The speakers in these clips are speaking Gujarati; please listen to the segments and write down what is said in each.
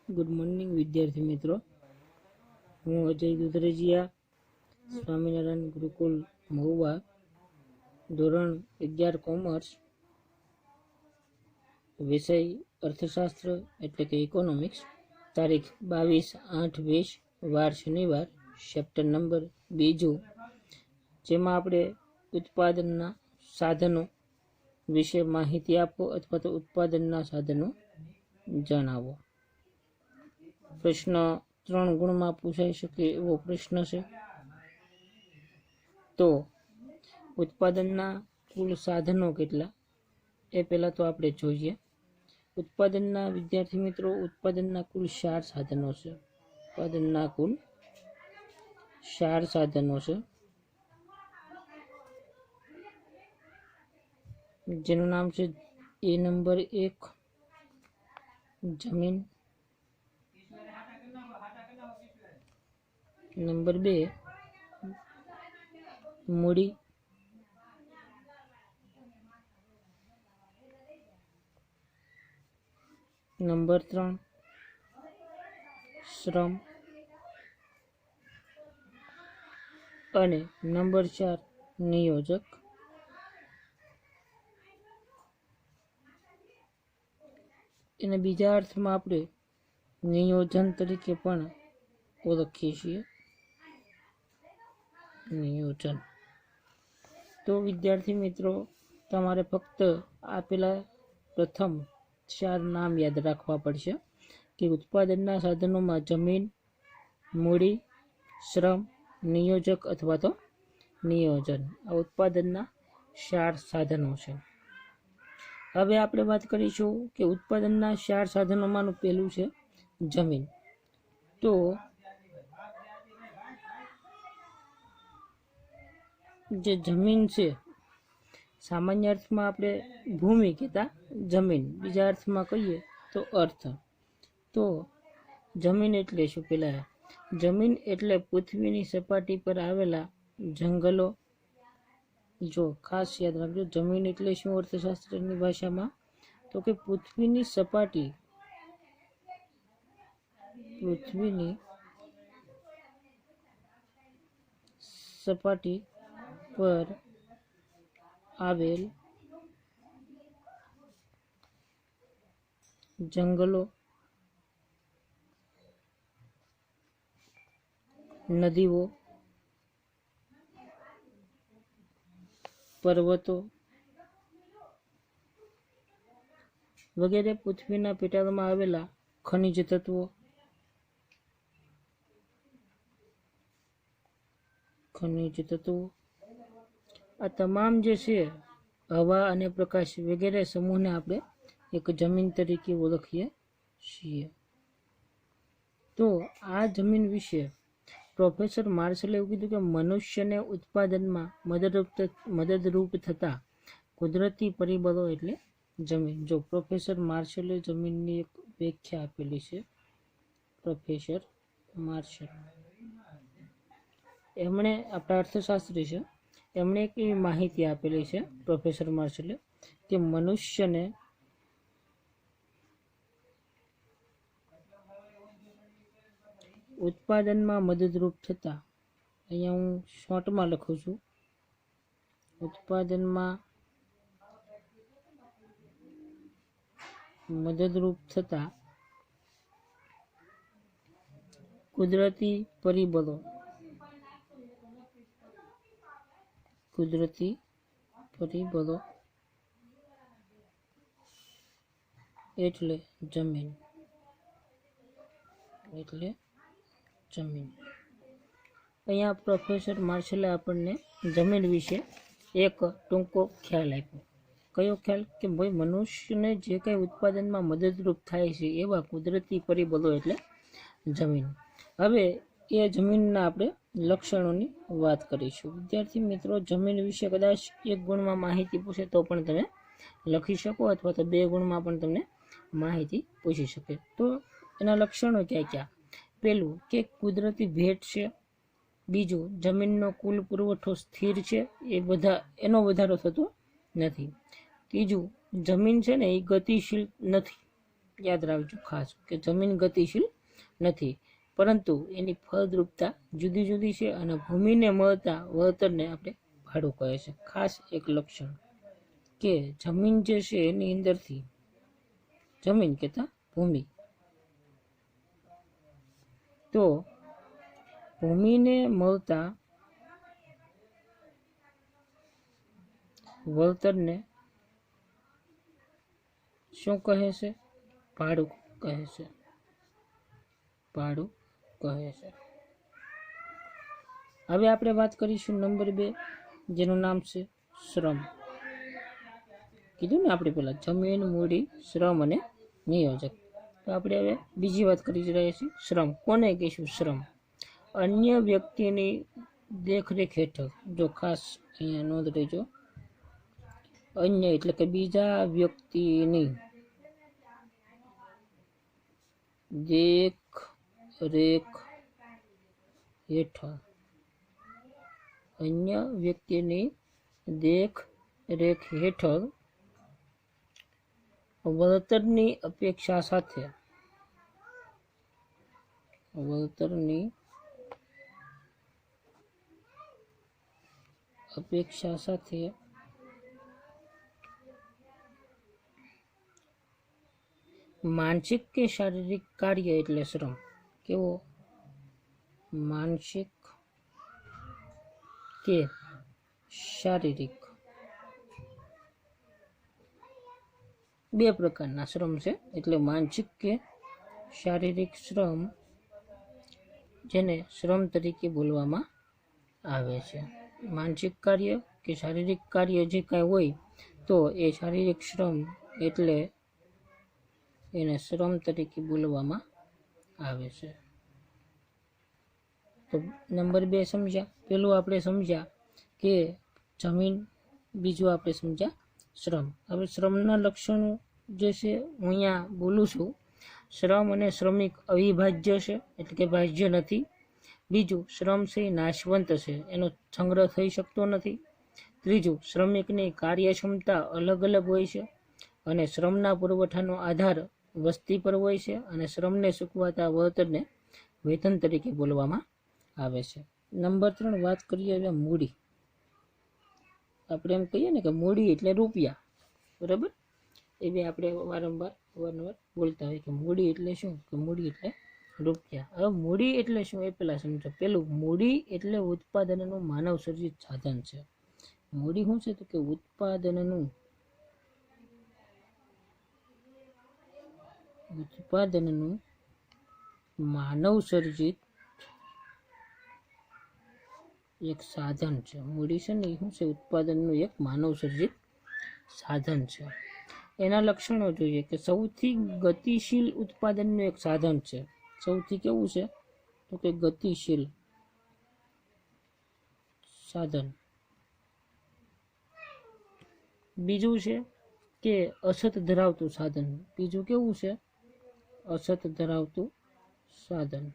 ગુડ મોર્નિંગ વિદ્યાર્થી મિત્રો, હું અજય દુધરેજિયા, સ્વામિનારાયણ ગુરુકુલ મહુવા, ધોરણ 11 કોમર્સ, વિષય અર્થશાસ્ત્ર એટલે કે ઇકોનોમિક્સ, તારીખ 22/8/20, વાર શનિવાર, ચેપ્ટર નંબર 2, જેમાં આપણે ઉત્પાદનના સાધનો વિશે માહિતી આપો અથવા તો ઉત્પાદનના સાધનો જણાવો. પ્રશ્ન 3 ગુણમાં પૂછાઈ શકે એવો પ્રશ્ન છે. તો ઉત્પાદનના કુલ સાધનો કેટલા એ પહેલા તો આપણે જોઈએ. ઉત્પાદનના વિદ્યાર્થી મિત્રો, ઉત્પાદનના કુલ 4 સાધનો છે. ઉત્પાદનના કુલ 4 સાધનો છે, જેનું નામ છે એ નંબર 1 જમીન, નંબર 2 મૂડી, નંબર 3 શ્રમ અને નંબર 4 નિયોજક. એને બીજા અર્થમાં આપણે નિયોજન તરીકે પણ ઓળખીએ છીએ. નિયોજન. તો વિદ્યાર્થી મિત્રો, તમારે ફક્ત આપેલા પ્રથમ 4 નામ યાદ રાખવા પડશે કે ઉત્પાદનના સાધનોમાં જમીન, મૂડી, શ્રમ, નિયોજક અથવા તો નિયોજન, આ ઉત્પાદનના 4 સાધનો છે. હવે આપણે વાત કરીશું કે ઉત્પાદનના 4 સાધનોમાંનું પહેલું છે જમીન. તો જે જમીન છે, સામાન્ય અર્થમાં આપણે ભૂમિ કહેતા જમીન, બીજા અર્થમાં કહીએ તો અર્થ. તો જમીન એટલે શું? પેલા જમીન એટલે પૃથ્વીની સપાટી પર આવેલા જંગલો. જો ખાસ યાદ રાખજો, જમીન એટલે શું અર્થશાસ્ત્રની ભાષામાં? તો કે પૃથ્વીની સપાટી પર આવેલ જંગલો, નદીઓ, પર્વતો વગેરે પૃથ્વીના પેટાળમાં આવેલા ખનિજ તત્વો, આ તમામ જે છે હવા અને પ્રકાશ વગેરે સમૂહને આપણે એક જમીન તરીકે ઓળખીએ છીએ. તો આ જમીન વિશે પ્રોફેસર માર્શલે એવું કીધું કે મનુષ્યને ઉત્પાદનમાં મદદરૂપ થતા કુદરતી પરિબળો એટલે જમીન. જો પ્રોફેસર માર્શલે જમીનની એક વ્યાખ્યા આપેલી છે. પ્રોફેસર માર્શલ, એમણે, આપણા અર્થશાસ્ત્રી છે, એમણે એક એવી માહિતી આપેલી છે પ્રોફેસર માર્શલે કે મનુષ્યને ઉત્પાદનમાં મદદરૂપ થતા, અહીંયા હું શોર્ટમાં લખું છું, ઉત્પાદનમાં મદદરૂપ થતા કુદરતી પરિબળો એટલે જમીન. અહીંયા પ્રોફેસર માર્શલે આપણને જમીન વિશે એક ટૂંકો ખ્યાલ આપ્યો. કયો ખ્યાલ? કે ભાઈ મનુષ્યને જે કંઈ ઉત્પાદનમાં મદદરૂપ થાય છે એવા કુદરતી પરિબળો એટલે જમીન. હવે એ જમીનના આપણે લક્ષણોની વાત કરીશું. વિદ્યાર્થી મિત્રો, જમીન વિશે કદાચ 1 ગુણમાં માહિતી પૂછે તો પણ તમે લખી શકો, અથવા તો 2 ગુણમાં પણ તમને માહિતી પૂછી શકે. તો એના લક્ષણો ક્યાં ક્યાં? પહેલું કે કુદરતી ભેટ છે. બીજું, જમીનનો કુલ પુરવઠો સ્થિર છે, એનો વધારો થતો નથી. ત્રીજું, જમીન છે ને એ ગતિશીલ નથી. યાદ રાખજો ખાસ કે જમીન ગતિશીલ નથી, પરંતુ એની ફળદ્રુપતા જુદી જુદી છે અને ભૂમિને મળતા વળતરને આપણે ભાડું કહે છે. ખાસ એક લક્ષણ કે જમીન જે છે એની અંદરથી જમીન કહેતા ભૂમિ, તો ભૂમિને મળતા વળતરને શું કહે છે? ભાડું કહે છે. ભાડું કહે છે. હવે આપણે વાત કરીશું નંબર 2, જેનું નામ છે શ્રમ. કીધું ને આપણે પેલા જમીન, મૂડી, શ્રમ અને નિયોજક. તો આપણે હવે બીજી વાત કરી રહ્યા છીએ શ્રમ. કોને કહીશું શ્રમ? અન્ય વ્યક્તિની દેખરેખ હેઠળ, જો ખાસ અહીંયા નોંધ લેજો, અન્ય એટલે કે બીજા વ્યક્તિની દેખરેખ હેઠળ, અન્ય વ્યક્તિની દેખરેખ હેઠળ વળતરની અપેક્ષા સાથે, વળતરની અપેક્ષા સાથે માનસિક કે શારીરિક કાર્ય એટલે શ્રમ. કેવો? માનસિક કે શારીરિક, બે પ્રકારના શ્રમ છે. એટલે માનસિક કે શારીરિક શ્રમ, જેને શ્રમ તરીકે બોલવામાં આવે છે. માનસિક કાર્ય કે શારીરિક કાર્ય જે કાંઈ હોય તો એ શારીરિક શ્રમ એટલે એને શ્રમ તરીકે બોલવામાં આવે છે. તો નંબર 2 સમજ્યા. પેલું આપણે સમજ્યા કે જમીન, બીજું આપણે સમજ્યા શ્રમ. હવે શ્રમના લક્ષણો જે છે હું અહીંયા બોલું છું. શ્રમ અને શ્રમિક અવિભાજ્ય છે, એટલે કે ભાજ્ય નથી. બીજું, શ્રમ છે એ નાશવંત છે, એનો સંગ્રહ થઈ શકતો નથી. ત્રીજું, શ્રમિકની કાર્યક્ષમતા અલગ અલગ હોય છે અને શ્રમના પુરવઠાનો આધાર વસ્તી પર હોય છે, અને શ્રમને ચૂકવાતા વળતરને વેતન તરીકે બોલવામાં આવે છે. નંબર 3 વાત કરીએ હવે મૂડી. આપણે એમ કહીએ ને કે મૂડી એટલે રૂપિયા, બરાબર? એ બી આપણે વારંવાર બોલતા હોય કે મૂડી એટલે શું? કે મૂડી એટલે રૂપિયા. હવે મૂડી એટલે શું એ પહેલાં સમજો. પેલું, મૂડી એટલે ઉત્પાદનનું માનવ સર્જિત સાધન છે. મૂડી શું છે? તો કે ઉત્પાદનનું માનવ સર્જિત એક સાધન છે. મૂડી છે ને એ શું છે? ઉત્પાદનનું એક માનવ સર્જિત સાધન છે. એના લક્ષણો જોઈએ કે સૌથી ગતિશીલ ઉત્પાદનનું એક સાધન છે. સૌથી કેવું છે? તો કે ગતિશીલ સાધન. બીજું છે કે અછત ધરાવતું સાધન. બીજું કેવું છે? અછત ધરાવતું સાધન.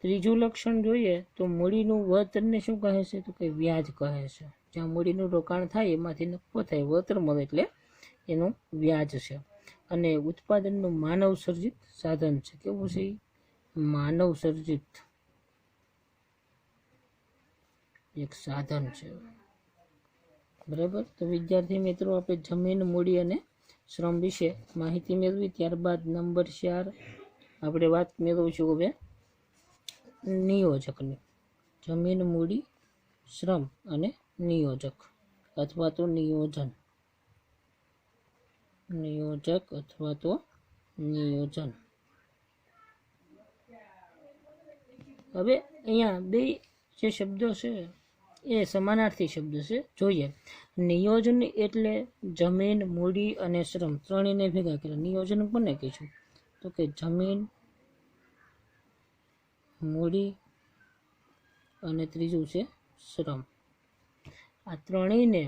ત્રીજું લક્ષણ જોઈએ તો મૂડીનું વળતરને શું કહે છે? તો કે વ્યાજ કહે છે. જ્યાં મૂડીનું રોકાણ થાય એમાંથી નફો થાય, વળતર મળે એટલે એનું વ્યાજ છે. અને ઉત્પાદનનું માનવ સર્જિત સાધન છે. કેવું છે? માનવ સર્જિત એક સાધન છે. બરાબર? તો વિદ્યાર્થી મિત્રો, આપણે જમીન, મૂડી અને શ્રમ વિશે માહિતી મેળવી. ત્યારબાદ નંબર 4 આપણે વાત મેળવીશું હવે નિયોજકની. જમીન, મૂડી, શ્રમ અને નિયોજક અથવા તો નિયોજન. નિયોજક અથવા તો નિયોજન. હવે અહીંયા બે જે શબ્દો છે એ સમાનાર્થી શબ્દ છે. જોઈએ. નિયોજન એટલે જમીન, મૂડી અને શ્રમ ત્રણેયને ભેગા કર્યા. નિયોજન કોને કહીશું? તો કે જમીન, મૂડી અને ત્રીજું છે શ્રમ. આ ત્રણેયને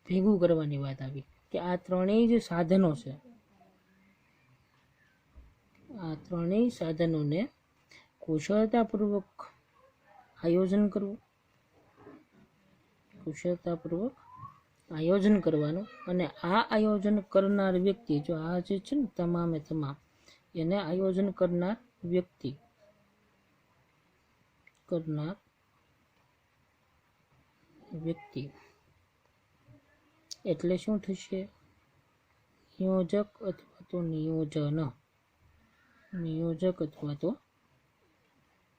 ભેગું કરવાની વાત આવી કે આ ત્રણેય જે સાધનો છે, આ ત્રણેય સાધનોને કુશળતાપૂર્વક આયોજન કરવું, કુશળતાપૂર્વક આયોજન કરવાનું, અને આ આયોજન કરનાર વ્યક્તિ, જો આ જે છે ને તમામે તમામ, એને આયોજન કરનાર વ્યક્તિ એટલે શું થશે? નિયોજક અથવા તો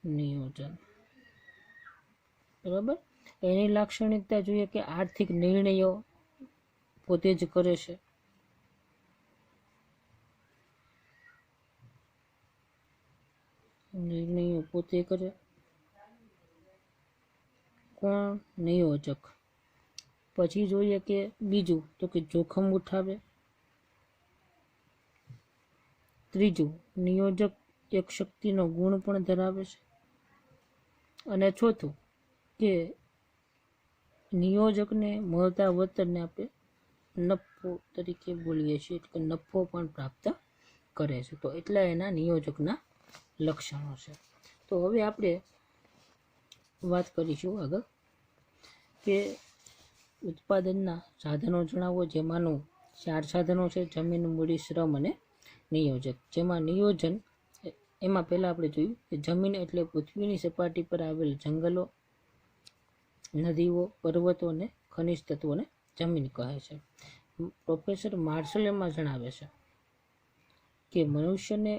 નિયોજન. બરાબર. એની લાક્ષણિકતા જોઈએ કે આર્થિક નિર્ણયો પોતે જ કરે છે. નિર્ણયો પોતે કરે. કોણ? નિયોજક. પછી જોઈએ કે બીજું તો કે જોખમ ઉઠાવે. ત્રીજું, નિયોજક એક શક્તિનો ગુણ પણ ધરાવે છે. અને ચોથું કે નિયોજકને મળતા વળતરને આપણે નફો તરીકે બોલીએ છીએ, એટલે કે નફો પણ પ્રાપ્ત કરે છે. તો એટલા એના નિયોજકના લક્ષણો છે. તો હવે આપણે વાત કરીશું આગળ કે ઉત્પાદનના સાધનો જણાવો, જેમાંનું 4 સાધનો છે: જમીન, મૂડી, શ્રમ અને નિયોજક. જેમાં નિયોજન, એમાં પહેલાં આપણે જોયું કે જમીન એટલે પૃથ્વીની સપાટી પર આવેલ જંગલો, નદીઓ, પર્વતો અને ખનિજ તત્વોને જમીન કહે છે. પ્રોફેસર માર્શલ એમાં જણાવે છે કે મનુષ્યને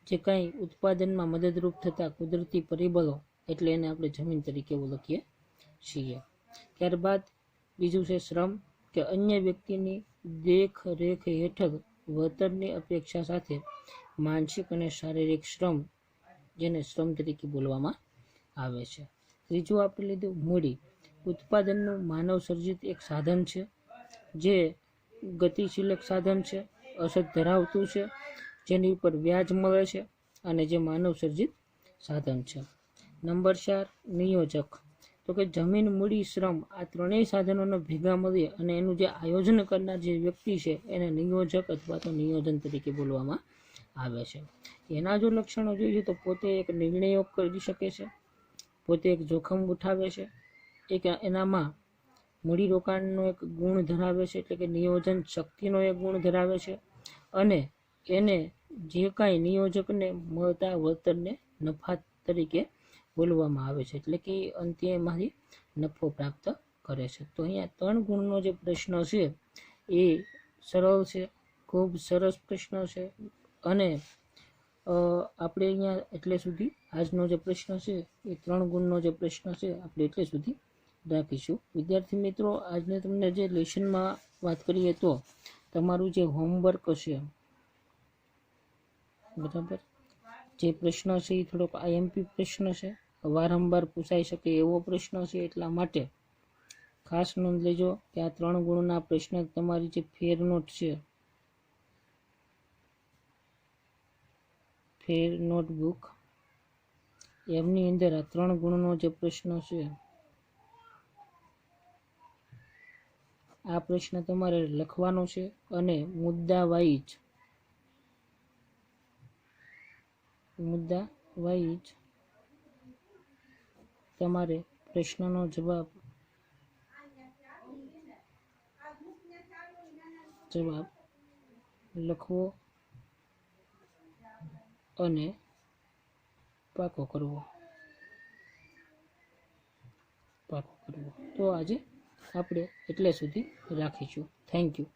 જે કાંઈ ઉત્પાદનમાં મદદરૂપ થતા કુદરતી પરિબળો, એટલે એને આપણે જમીન તરીકે ઓળખીએ છીએ. ત્યારબાદ બીજું છે શ્રમ, કે અન્ય વ્યક્તિની દેખરેખ હેઠળ વળતરની અપેક્ષા સાથે માનસિક અને શારીરિક શ્રમ, જેને શ્રમ તરીકે બોલવામાં આવે છે. ત્રીજું આપણે લીધું મૂડી. ઉત્પાદનનું માનવ સર્જિત એક સાધન છે, જે ગતિશીલ સાધન છે, અસર ધરાવતું છે, જેની ઉપર વ્યાજ મળે છે, અને જે માનવ સર્જિત સાધન છે. નંબર 4, નિયોજક. તો કે જમીન, મૂડી, શ્રમ, આ ત્રણેય સાધનોને ભેગા મળી અને એનું જે આયોજન કરનાર જે વ્યક્તિ છે, એને નિયોજક અથવા તો નિયોજન તરીકે બોલવામાં આવે છે. એના જો લક્ષણો જોઈએ તો પોતે એક નિર્ણયો કરી શકે છે, પોતે એક જોખમ ઉઠાવે છે, એક એનામાં મૂડીરોકાણનો એક ગુણ ધરાવે છે, એટલે કે નિયોજન શક્તિનો એક ગુણ ધરાવે છે, અને એને જે કાંઈ નિયોજકને મળતા વળતરને નફા તરીકે બોલવામાં આવે છે, એટલે કે અંતે એમાંથી નફો પ્રાપ્ત કરે છે. તો અહીંયા 3 ગુણનો જે પ્રશ્ન છે એ સરળ છે, ખૂબ સરસ પ્રશ્ન છે. અને આપણે અહીંયા એટલે સુધી આજનો જે પ્રશ્ન છે એ 3 ગુણનો જે પ્રશ્ન છે આપણે એટલે સુધી રાખીશું. વિદ્યાર્થી મિત્રો, આજને તમને જે લેસનમાં વાત કરીએ તો તમારું જે હોમવર્ક છે, બરાબર, જે પ્રશ્ન છે એ થોડોક આઈએમપી પ્રશ્ન છે, વારંવાર પૂછાઈ શકે એવો પ્રશ્ન છે. એટલા માટે ખાસ નોંધ લેજો કે આ 3 ગુણના પ્રશ્ન તમારી જે ફેર નોટ છે, ફેર નોટબુક, એમની અંદર આ 3 ગુણનો જે પ્રશ્ન છે, આ પ્રશ્ન તમારે લખવાનો છે, અને મુદ્દા વાઇઝ તમારે પ્રશ્નનો જવાબ લખવો અને પાકો કરવો. તો આજે આપણે એટલે સુધી રાખીશું. Thank you.